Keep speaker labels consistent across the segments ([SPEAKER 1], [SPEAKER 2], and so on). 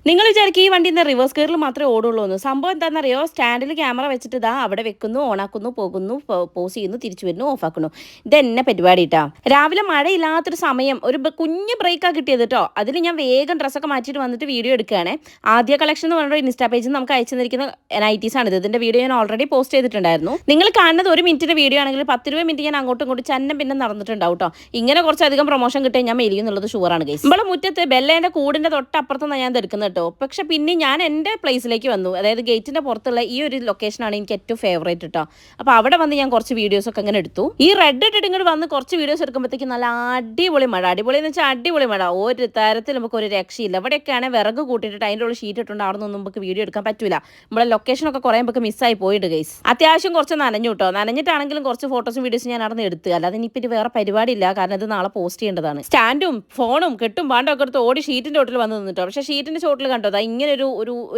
[SPEAKER 1] നിങ്ങൾ വിചാരിക്കും ഈ വണ്ടി റിവേഴ്സ് ഗിയറിൽ മാത്രമേ ഓടുള്ളൂ എന്ന്. സംഭവം എന്താണെന്നറിയോ, സ്റ്റാൻഡിൽ ക്യാമറ വെച്ചിട്ട് ഇതാ അവിടെ വെക്കുന്നു, ഓണാക്കുന്നു, പോകുന്നു, പോസ് ചെയ്യുന്നു, തിരിച്ചു വരുന്നു, ഓഫാക്കുന്നു. ഇതെന്നെ പരിപാടി കേട്ടോ. രാവിലെ മഴയില്ലാത്തൊരു സമയം ഒരു കുഞ്ഞ് ബ്രേക്കാണ് കിട്ടിയത് കേട്ടോ. അതിൽ ഞാൻ വേഗം ഡ്രസ്സൊക്കെ മാറ്റിയിട്ട് വന്നിട്ട് വീഡിയോ എടുക്കുകയാണ്. ആദ്യ കളക്ഷൻ എന്ന് പറഞ്ഞ ഇൻസ്റ്റാ പേജിൽ നമുക്ക് അയച്ചു തന്നിരിക്കുന്ന നൈറ്റീസ് ആണ്. ഇതിന്റെ വീഡിയോ ഞാൻ ഓൾറെഡി പോസ്റ്റ് ചെയ്തിട്ടുണ്ടായിരുന്നു. നിങ്ങൾ കാണുന്നത് 1 മിനിറ്റിന്റെ വീഡിയോ ആണെങ്കിൽ 10-20 മിനിറ്റ് ഞാൻ അങ്ങോട്ടും ഇങ്ങോട്ടും ചന്നം പിന്നെ നടന്നിട്ടുണ്ടാവും കേട്ടോ. ഇങ്ങനെ കുറച്ചധികം പ്രൊമോഷൻ കിട്ടിയാൽ ഞാൻ മെലിയും എന്നുള്ളത് ഷുവറാണ് ഗൈസ്. നമ്മളെ മുറ്റത്ത് ബെല്ലേന്റെ കൂടിന്റെ തൊട്ടപ്പുറത്തുനിന്ന് ഞാൻ എടുക്കുന്നത് കേട്ടോ. പക്ഷെ പിന്നെ ഞാൻ എൻ്റെ പ്ലേസിലേക്ക് വന്നു, അതായത് ഗേറ്റിന്റെ പുറത്തുള്ള ഈ ഒരു ലൊക്കേഷനാണ് എനിക്ക് ഏറ്റവും ഫേവറേറ്റ് കേട്ടോ. അപ്പോൾ അവിടെ വന്ന് ഞാൻ കുറച്ച് വീഡിയോസൊക്കെ അങ്ങനെ എടുത്തു. ഈ റെഡ് ഇട്ടിട്ട് ഇങ്ങോട്ട് വന്ന് കുറച്ച് വീഡിയോസ് എടുക്കുമ്പോഴത്തേക്ക് നല്ല അടിപൊളി മഴ. അടിപൊളി എന്ന് വെച്ചാൽ അടിപൊളി മഴ. ഒരു തരത്തിൽ നമുക്ക് ഒരു രക്ഷയില്ല. ഇവിടെയൊക്കെയാണ് വിറക് കൂട്ടിയിട്ട് അതിൻ്റെ ഉള്ള ഷീറ്റ് ഇട്ടുണ്ട്. അവിടെ നിന്നും നമുക്ക് വീഡിയോ എടുക്കാൻ പറ്റില്ല. നമ്മളെ ലൊക്കേഷനൊക്കെ കുറേ നമുക്ക് മിസ്സായി പോയിട്ട് ഗൈസ്. അത്യാവശ്യം കുറച്ച് നനഞ്ഞു കേട്ടോ. നനഞ്ഞിട്ടാണെങ്കിലും കുറച്ച് ഫോട്ടോസും വീഡിയോസും ഞാൻ അവിടെ നിന്ന് എടുത്തു. അല്ലാതെ ഇനിയിപ്പോൾ ഇത് വേറെ പരിപാടിയില്ല, കാരണം ഇത് നാളെ പോസ്റ്റ് ചെയ്യേണ്ടതാണ്. സ്റ്റാൻഡും ഫോണും കെട്ടും പാണ്ടും ഒക്കെ എടുത്ത് ഓടി ഷീറ്റിൻ്റെ ചോട്ടിൽ വന്ന് നിന്നിട്ടോ. പക്ഷേ ഷീറ്റിൻ്റെ ചോട്ടിൽ കണ്ടോ ഇങ്ങനെ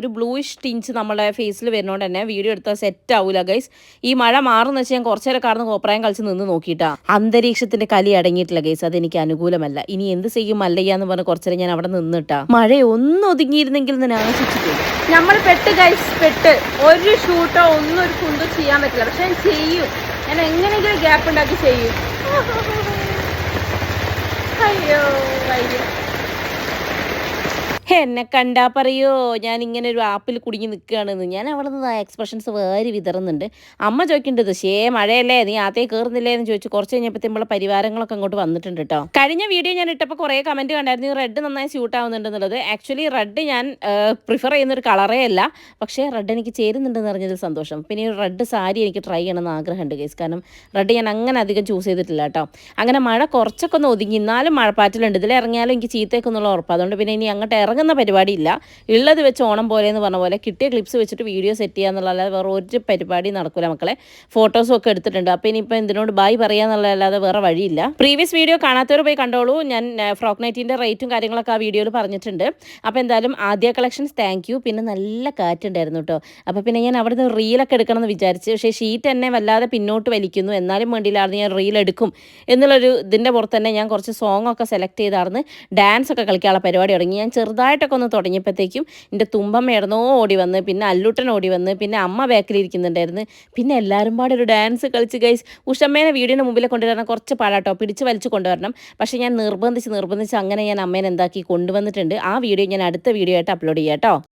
[SPEAKER 1] ഒരു ബ്ലൂയിഷ് ടിഞ്ച് നമ്മുടെ ഫേസിൽ വരുന്നതുകൊണ്ട് തന്നെ വീഡിയോ എടുത്താൽ സെറ്റ് ആവൂല ഗൈസ്. ഈ മഴ മാറുന്ന വെച്ചാൽ ഞാൻ കുറച്ചേരം കാണുന്ന കോപ്രായം കളിച്ച് നിന്ന് നോക്കിയിട്ടാ. അന്തരീക്ഷത്തിന്റെ കലി അടങ്ങിയിട്ടില്ല ഗൈസ്. അതെനിക്ക് അനുകൂലമല്ല. ഇനി എന്ത് ചെയ്യും മല്ലയ്യാന്ന് പറഞ്ഞ് കുറച്ചേരം ഞാൻ അവിടെ നിന്നിട്ടാ. മഴ ഒന്ന് ഒതുങ്ങിയിരുന്നെങ്കിൽ ഞാൻ ആശിച്ചിട്ടു.
[SPEAKER 2] നമ്മൾ പെട്ട് ഗൈസ്, പെട്ട് ഒരു ഷൂട്ടോ ഒന്നും ഒരു കുന്തോ ചെയ്യാൻ പറ്റില്ല. പക്ഷെ ഞാൻ ചെയ്യും. ഞാൻ എങ്ങനെയെങ്കിലും ഗ്യാപ്പ് ഉണ്ടാക്കി ചെയ്യും. അയ്യോ അയ്യോ,
[SPEAKER 1] എന്നെ കണ്ടാ പറയോ ഞാൻ ഇങ്ങനെ ഒരു ആപ്പിൽ കുടുങ്ങി നിൽക്കുകയാണെന്ന്. ഞാൻ അവിടെ നിന്ന് ആ എക്സ്പ്രഷൻസ് വേറെ വിതറുന്നുണ്ട്. അമ്മ ചോദിക്കേണ്ടത് മഴയല്ലേ നീ ആത്തേ കയറുന്നില്ലേ എന്ന് ചോദിച്ചു. കുറച്ച് കഴിഞ്ഞപ്പോഴത്തെ നമ്മളെ പരിവാരങ്ങളൊക്കെ അങ്ങോട്ട് വന്നിട്ടുണ്ട് കേട്ടോ. കഴിഞ്ഞ വീഡിയോ ഞാൻ ഇട്ടപ്പോൾ കുറേ കമൻറ്റ് കണ്ടായിരുന്നു, റെഡ് നന്നായി സ്യൂട്ട് ആവുന്നുണ്ടെന്നുള്ളത്. ആക്ച്വലി റെഡ് ഞാൻ പ്രിഫർ ചെയ്യുന്നൊരു കളറേ അല്ല, പക്ഷേ റെഡ് എനിക്ക് ചേരുന്നുണ്ടെന്ന് അറിഞ്ഞതിൽ സന്തോഷം. പിന്നെ ഈ റെഡ് സാരി എനിക്ക് ട്രൈ ചെയ്യണമെന്ന് ആഗ്രഹമുണ്ട് ഗൈസ്. കാരണം റെഡ് ഞാൻ അങ്ങനെ അധികം ചൂസ് ചെയ്തിട്ടില്ല കേട്ടോ. അങ്ങനെ മഴ കുറച്ചൊക്കെ ഒന്ന് ഒതുങ്ങി, എന്നാലും മഴപ്പാറ്റിലുണ്ട്. ഇതിൽ ഇറങ്ങിയാലും എനിക്ക് ചീത്തേക്കെന്നുള്ള ഉറപ്പ്. അതുകൊണ്ട് പിന്നെ ഇനി അങ്ങോട്ട് ഇറങ്ങുന്ന പരിപാടിയില്ല. ഉള്ളത് വെച്ച് ഓണം പോലെ എന്ന് പറഞ്ഞ പോലെ കിട്ടിയ ക്ലിപ്സ് വെച്ചിട്ട് വീഡിയോ സെറ്റ് ചെയ്യുക എന്നുള്ളതല്ലാതെ വേറെ ഒരു പരിപാടി നടക്കില്ല മക്കളെ. ഫോട്ടോസും ഒക്കെ എടുത്തിട്ടുണ്ട്. അപ്പോൾ ഇനിയിപ്പോൾ എന്തിനോട് ബായ് പറയാന്നുള്ളതല്ലാതെ വേറെ വഴിയില്ല. പ്രീവിയസ് വീഡിയോ കാണാത്തവർ പോയി കണ്ടോളൂ. ഞാൻ ഫ്രോക്ക് നൈറ്റിൻ്റെ റേറ്റും കാര്യങ്ങളൊക്കെ ആ വീഡിയോയിൽ പറഞ്ഞിട്ടുണ്ട്. അപ്പോൾ എന്തായാലും ആദ്യ കളക്ഷൻസ് താങ്ക് യു. പിന്നെ നല്ല കാറ്റുണ്ടായിരുന്നു കേട്ടോ. അപ്പോൾ പിന്നെ ഞാൻ അവിടെ നിന്ന് റീലൊക്കെ എടുക്കണം എന്ന് വിചാരിച്ചു. പക്ഷേ ഷീറ്റ് എന്നെ വല്ലാതെ പിന്നോട്ട് വലിക്കുന്നു. എന്നാലും വേണ്ടിയില്ലായിരുന്നു ഞാൻ റീൽ എടുക്കും എന്നുള്ളൊരു ഇതിൻ്റെ പുറത്ത് തന്നെ ഞാൻ കുറച്ച് സോങ് ഒക്കെ സെലക്ട് ചെയ്തായിരുന്നു ഡാൻസ് ഒക്കെ കളിക്കാനുള്ള പരിപാടി തുടങ്ങി. ഞാൻ ചെറുതായിട്ടൊക്കെ ഒന്ന് തുടങ്ങിയപ്പോഴത്തേക്കും എൻ്റെ തുമ്പമ്മ ഇടന്നോ ഓടി വന്ന്, പിന്നെ അല്ലൂട്ടൻ ഓടി വന്ന്, പിന്നെ അമ്മ ബാക്കിലിരിക്കുന്നുണ്ടായിരുന്നു. പിന്നെ എല്ലാവരും പാടെ ഒരു ഡാൻസ് കളിച്ച് ഗൈസ്. ഉഷമ്മേനെ വീടിൻ്റെ മുമ്പിൽ കൊണ്ടുവരണം കുറച്ച് പാടാട്ടോ, പിടിച്ച് വലിച്ച് കൊണ്ടുവരണം. പക്ഷേ ഞാൻ നിർബന്ധിച്ച് അങ്ങനെ ഞാൻ അമ്മേനെ എന്താക്കി കൊണ്ടുവന്നിട്ടുണ്ട്. ആ വീഡിയോ ഞാൻ അടുത്ത വീഡിയോ ആയിട്ട് അപ്ലോഡ് ചെയ്യാം കേട്ടോ.